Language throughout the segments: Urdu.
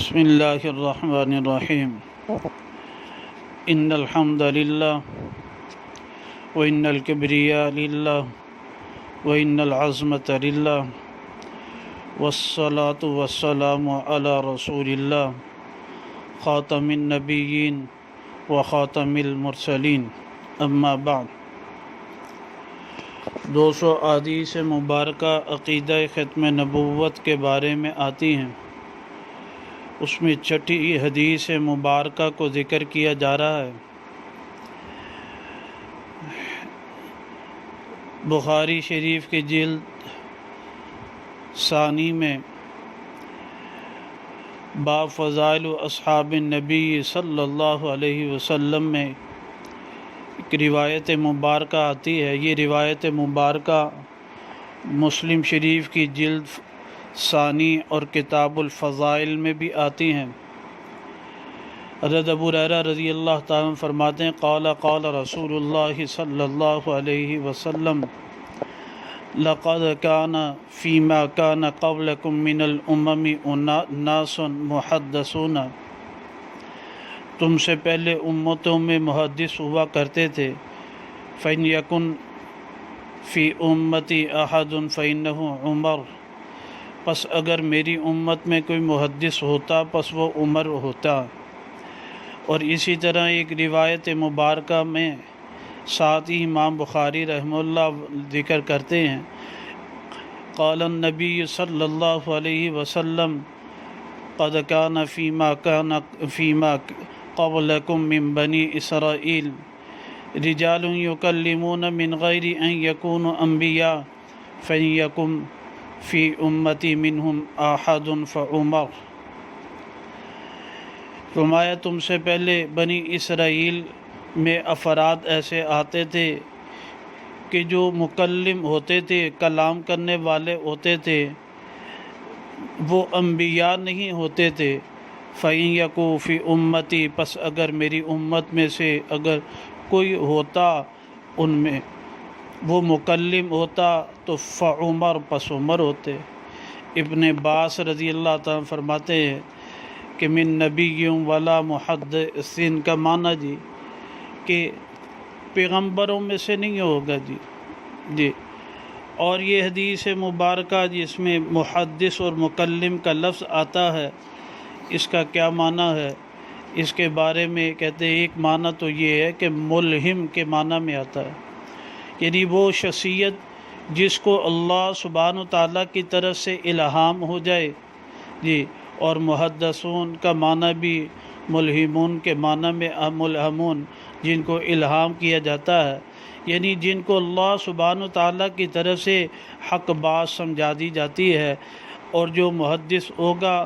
بسم اللہ الرحمن الرحیم ان الحمد للہ وان الکبریاء للہ وان العظمۃ للہ والصلاة والسلام علی رسول اللہ خاتم النبیین وخاتم المرسلین اما بعد 200 احادیث مبارکہ عقیدہ ختم نبوت کے بارے میں آتی ہیں۔ اس میں چھٹی حدیث مبارکہ کو ذکر کیا جا رہا ہے۔ بخاری شریف کی جلد ثانی میں باب فضائل اصحاب النبی صلی اللہ علیہ وسلم میں ایک روایت مبارکہ آتی ہے۔ یہ روایت مبارکہ مسلم شریف کی جلد ثانی اور کتاب الفضائل میں بھی آتی ہیں۔ حضرت ابو ہریرہ رضی اللہ تعالیٰ عنہ فرماتے ہیں قال قال رسول اللہ صلی اللہ علیہ وسلم لقد كان فيما كان قبلكم من الامم ناس محدثون، تم سے پہلے امتوں میں محدث ہوا کرتے تھے۔ فإن يكن في امتی احد فإنه عمر، پس اگر میری امت میں کوئی محدث ہوتا پس وہ عمر ہوتا۔ اور اسی طرح ایک روایت مبارکہ میں ساتھ ہی امام بخاری رحمہ اللہ ذکر کرتے ہیں قال النبی صلی اللہ علیہ وسلم قد كان فيما قبلكم من بني اسرائیل رجال يكلمون من غير ان يكونوا انبیاء فَيَكُمْ فی امتی منہم احد فعمر۔ فرمایا تم سے پہلے بنی اسرائیل میں افراد ایسے آتے تھے کہ جو مکلم ہوتے تھے، کلام کرنے والے ہوتے تھے، وہ انبیاء نہیں ہوتے تھے۔ فَإِن فی امتی، پس اگر میری امت میں سے اگر کوئی ہوتا ان میں وہ مکلم ہوتا تو فعمر، پس عمر ہوتے۔ ابن عباس رضی اللہ تعالیٰ فرماتے ہیں کہ من نبی ولا محدثین کا معنی جی کہ پیغمبروں میں سے نہیں ہوگا جی۔ اور یہ حدیث مبارکہ جس میں محدث اور مکلم کا لفظ آتا ہے، اس کا کیا معنی ہے؟ اس کے بارے میں کہتے ہیں ایک معنی تو یہ ہے کہ ملہم کے معنی میں آتا ہے، یعنی وہ شخصیت جس کو اللہ سبحانہ و تعالیٰ کی طرف سے الہام ہو جائے جی۔ اور محدثون کا معنی بھی ملہمون کے معنی میں ملہمون، جن کو الہام کیا جاتا ہے، یعنی جن کو اللہ سبحانہ و تعالیٰ کی طرف سے حق بات سمجھا دی جاتی ہے۔ اور جو محدث ہوگا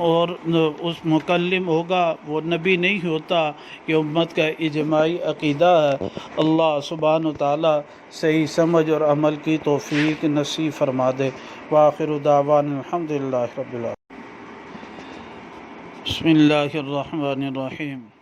اور اس مکلم ہوگا وہ نبی نہیں ہوتا۔ یہ امت کا اجماعی عقیدہ ہے۔ اللہ سبحانہ وتعالی صحیح سمجھ اور عمل کی توفیق نصیب فرما دے۔ وآخر دعوانا الحمدللہ رب العالمین۔ بسم اللہ الرحمن الرحیم۔